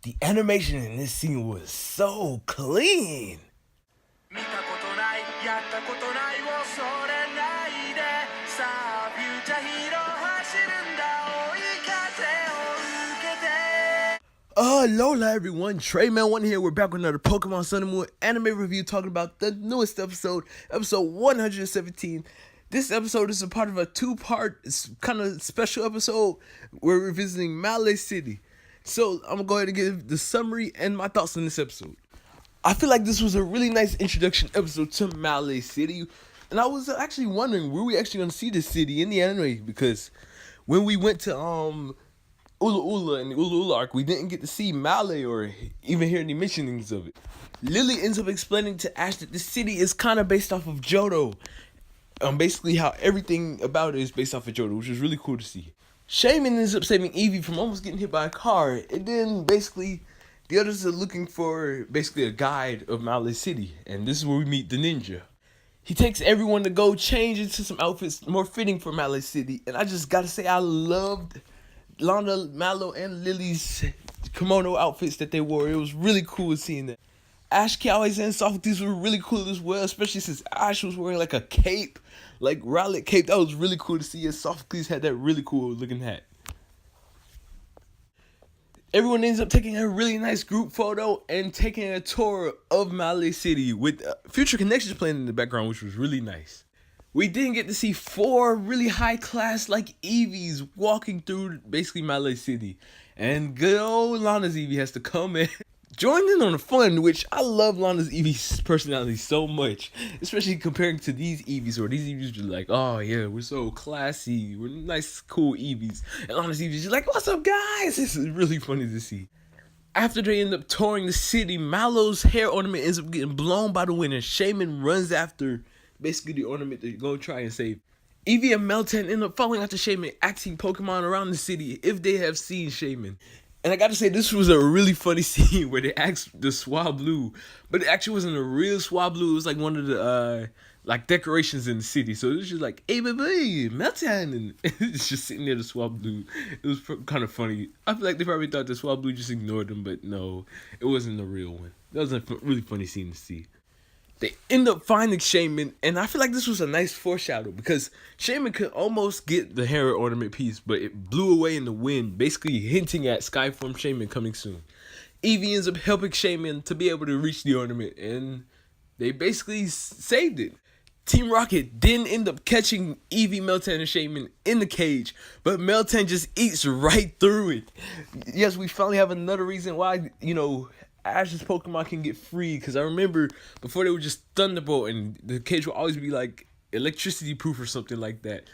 The animation in this scene was so clean. Alola everyone, shaymin1 here. We're back with another Pokemon Sun and Moon anime review talking about the newest episode, episode 117. This episode is a part of a two-part kind of special episode where we're visiting Malay City. So I'm gonna go ahead and give the summary and my thoughts on this episode. I feel like this was a really nice introduction episode to Malay City. And I was actually wondering, were we actually gonna see this city in the anime? Because when we went to Ula Ula and the Ula Ula arc, we didn't get to see Malay or even hear any mentionings of it. Lily ends up explaining to Ash that the city is kind of based off of Johto. Basically how everything about it is based off of Johto, which is really cool to see. shaymin ends up saving Eevee from almost getting hit by a car, and then basically the others are looking for basically a guide of Malay City, and this is where we meet the ninja. He takes everyone to go change into some outfits more fitting for Malay City, and I just gotta say I loved Lana, Mallow, and Lily's kimono outfits that they wore. It was really cool seeing that. Ash, Kiawe's, and Sophocles were really cool as well, especially since Ash was wearing like a cape, like Rowlet cape. That was really cool to see, and Sophocles had that really cool looking hat. Everyone ends up taking a really nice group photo and taking a tour of Malay City with Future Connections playing in the background, which was really nice. We didn't get to see 4 really high class like eevees walking through basically Malay City. And good old Lana's Eevee has to come in. Join in on the fun, which I love Lana's Eevee's personality so much. Especially comparing to these Eevees, where these Eevees are like, oh yeah, we're so classy, we're nice, cool Eevees. And Lana's Eevee's like, what's up guys? This is really funny to see. After they end up touring the city, Mallow's hair ornament ends up getting blown by the wind, and shaymin runs after basically the ornament to go try and save. Eevee and Meltan end up following after shaymin, asking Pokemon around the city if they have seen shaymin. And I gotta say, this was a really funny scene where they asked the Swablu, but it actually wasn't a real Swablu. It was like one of the like decorations in the city. So it was just like, hey baby, Meltan, and it's just sitting there, the Swablu. It was kind of funny. I feel like they probably thought the Swablu just ignored them, but no, it wasn't the real one. That was a really funny scene to see. They end up finding shaymin, and I feel like this was a nice foreshadow because shaymin could almost get the hair ornament piece, but it blew away in the wind, basically hinting at Skyform shaymin coming soon. Eevee ends up helping shaymin to be able to reach the ornament, and they basically saved it. Team Rocket then end up catching Eevee, Meltan, and shaymin in the cage, but Meltan just eats right through it. Yes, we finally have another reason why, Ash's Pokemon can get free, because I remember before they were just Thunderbolt and the cage would always be like electricity proof or something like that.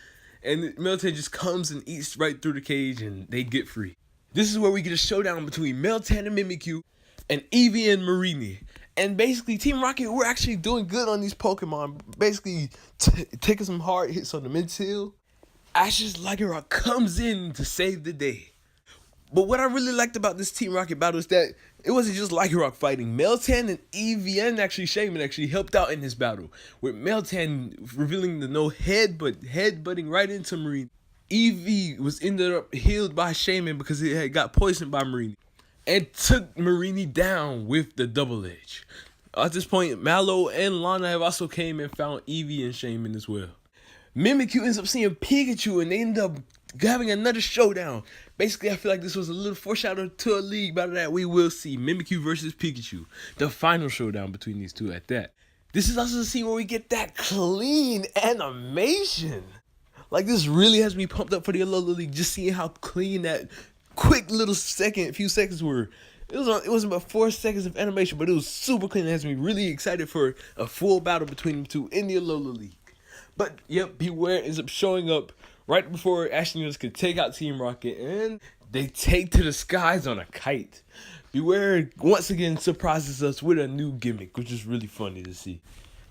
And Meltan just comes and eats right through the cage and they get free. This is where we get a showdown between Meltan and Mimikyu and Eevee and Marini. And basically Team Rocket, we're actually doing good on these Pokemon. Basically taking some hard hits on the mid-tail. Ash's Lycanroc comes in to save the day. But what I really liked about this Team Rocket battle is that it wasn't just Lycanroc fighting. Meltan and Eevee and actually shaymin actually helped out in this battle, with Meltan revealing the no headbutting right into Marini. Eevee was ended up healed by shaymin because it had got poisoned by Marini, and took Marini down with the double edge. At this point, Mallow and Lana have also came and found Eevee and shaymin as well. Mimikyu ends up seeing Pikachu, and they end up having another showdown. Basically, I feel like this was a little foreshadow to a league battle that we will see. Mimikyu versus Pikachu. The final showdown between these two at that. This is also the scene where we get that clean animation. Like, this really has me pumped up for the Alola League. Just seeing how clean that quick little few seconds were. It wasn't about 4 seconds of animation, but it was super clean. It has me really excited for a full battle between the two in the Alola League. But, yep, Beware ends up showing up right before Ash and Universe could take out Team Rocket, and they take to the skies on a kite. Beware once again surprises us with a new gimmick, which is really funny to see.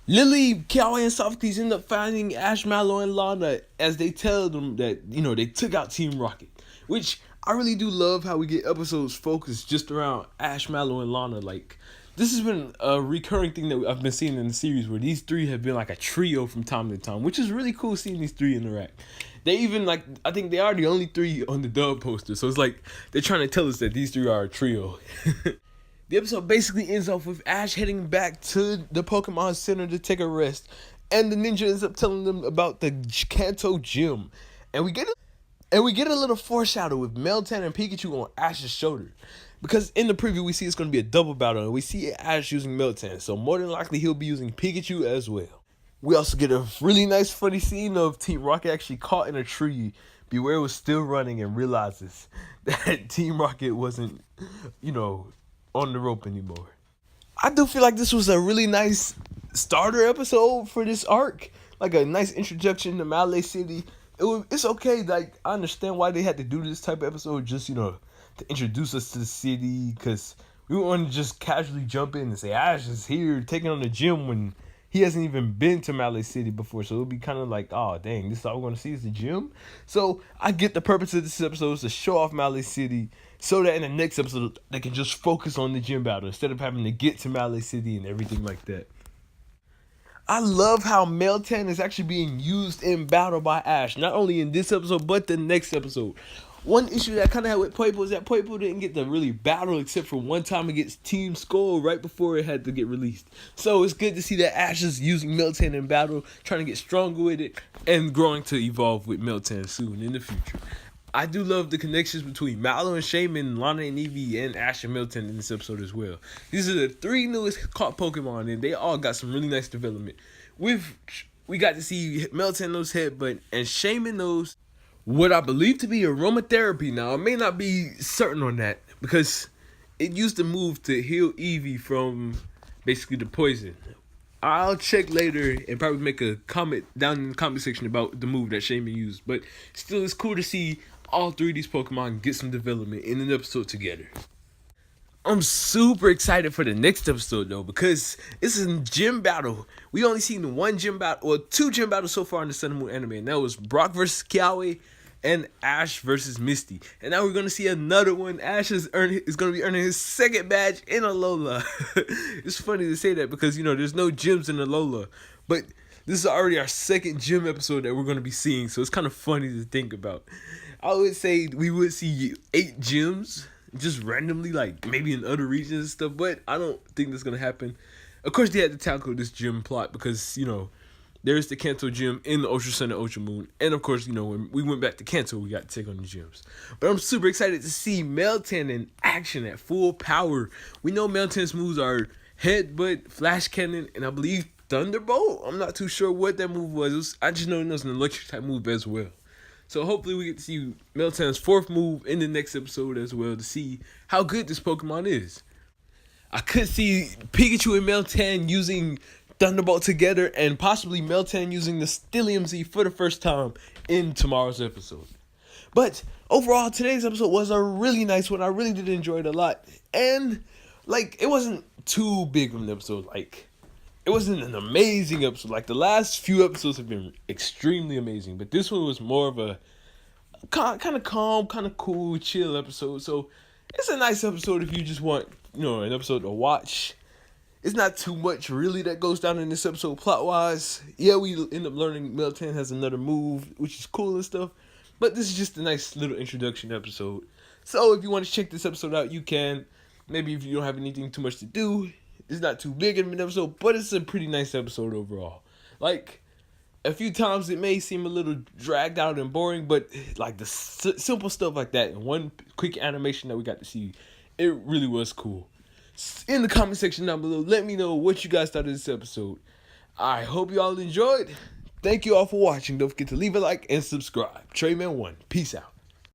Lily, Kiawe, and Sophocles end up finding Ash, Mallow, and Lana as they tell them that, they took out Team Rocket. Which, I really do love how we get episodes focused just around Ash, Mallow, and Lana. Like, this has been a recurring thing that I've been seeing in the series, where these three have been like a trio from time to time, which is really cool seeing these three interact. They even like, I think they are the only three on the dub poster. So it's like they're trying to tell us that these three are a trio. The episode basically ends off with Ash heading back to the Pokemon Center to take a rest, and the ninja ends up telling them about the Kanto Gym, and we get a little foreshadow with Meltan and Pikachu on Ash's shoulder, because in the preview we see it's going to be a double battle, and we see Ash using Meltan, so more than likely he'll be using Pikachu as well. We also get a really nice funny scene of Team Rocket actually caught in a tree. Beware was still running and realizes that Team Rocket wasn't, on the rope anymore. I do feel like this was a really nice starter episode for this arc. Like a nice introduction to Malay City. It's okay, like I understand why they had to do this type of episode, just to introduce us to the city, because we want to just casually jump in and say Ash is here taking on the gym when he hasn't even been to Malay City before, so it'll be kind of like, oh dang, this is all we're going to see is the gym. So I get the purpose of this episode is to show off Malay City, so that in the next episode they can just focus on the gym battle instead of having to get to Malay City and everything like that. I love how Meltan is actually being used in battle by Ash, not only in this episode but the next episode. One issue that I kind of had with Poipo is that Poipo didn't get to really battle except for one time against Team Skull right before it had to get released. So it's good to see that Ash is using Meltan in battle, trying to get stronger with it, and growing to evolve with Meltan soon in the future. I do love the connections between Mallow and shaymin, Lana and Eevee, and Ash and Meltan in this episode as well. These are the three newest caught Pokemon, and they all got some really nice development. We got to see Meltan knows Headbutt, and shaymin knows what I believe to be aromatherapy. Now, I may not be certain on that, because it used to move to heal Eevee from basically the poison. I'll check later and probably make a comment down in the comment section about the move that shaymin used. But still, it's cool to see all three of these Pokemon get some development in an episode together. I'm super excited for the next episode though, because it's a gym battle. We only seen one gym battle, or two gym battles so far in the Sun and Moon anime, and that was Brock versus Kiawe and Ash versus Misty. And now we're gonna see another one. Ash is gonna be earning his second badge in Alola. It's funny to say that because there's no gyms in Alola, but this is already our second gym episode that we're gonna be seeing, so it's kind of funny to think about. I would say we would see 8 gyms just randomly, like maybe in other regions and stuff, but I don't think that's gonna happen. Of course, they had to tackle this gym plot because there's the Kanto gym in the Ultra Sun and Ultra Moon, and of course when we went back to Kanto, we got to take on the gyms. But I'm super excited to see Meltan in action at full power. We know Meltan's moves are Headbutt, Flash Cannon, and I believe Thunderbolt. I'm not too sure what that move was. I just know it was an electric type move as well. So hopefully we get to see Meltan's 4th move in the next episode as well to see how good this Pokemon is. I could see Pikachu and Meltan using Thunderbolt together, and possibly Meltan using the Stellium Z for the first time in tomorrow's episode. But overall, today's episode was a really nice one. I really did enjoy it a lot. And it wasn't too big of an episode. It wasn't an amazing episode. The last few episodes have been extremely amazing, but this one was more of a kind of calm, kind of cool, chill episode. So it's a nice episode if you just want, an episode to watch. It's not too much really that goes down in this episode plot-wise. Yeah, we end up learning Meltan has another move, which is cool and stuff. But this is just a nice little introduction episode. So if you want to check this episode out, you can. Maybe if you don't have anything too much to do. It's not too big of an episode, but it's a pretty nice episode overall. A few times it may seem a little dragged out and boring, but the simple stuff like that and one quick animation that we got to see, it really was cool. In the comment section down below, let me know what you guys thought of this episode. I hope you all enjoyed. Thank you all for watching. Don't forget to leave a like and subscribe. Trayman1, peace out.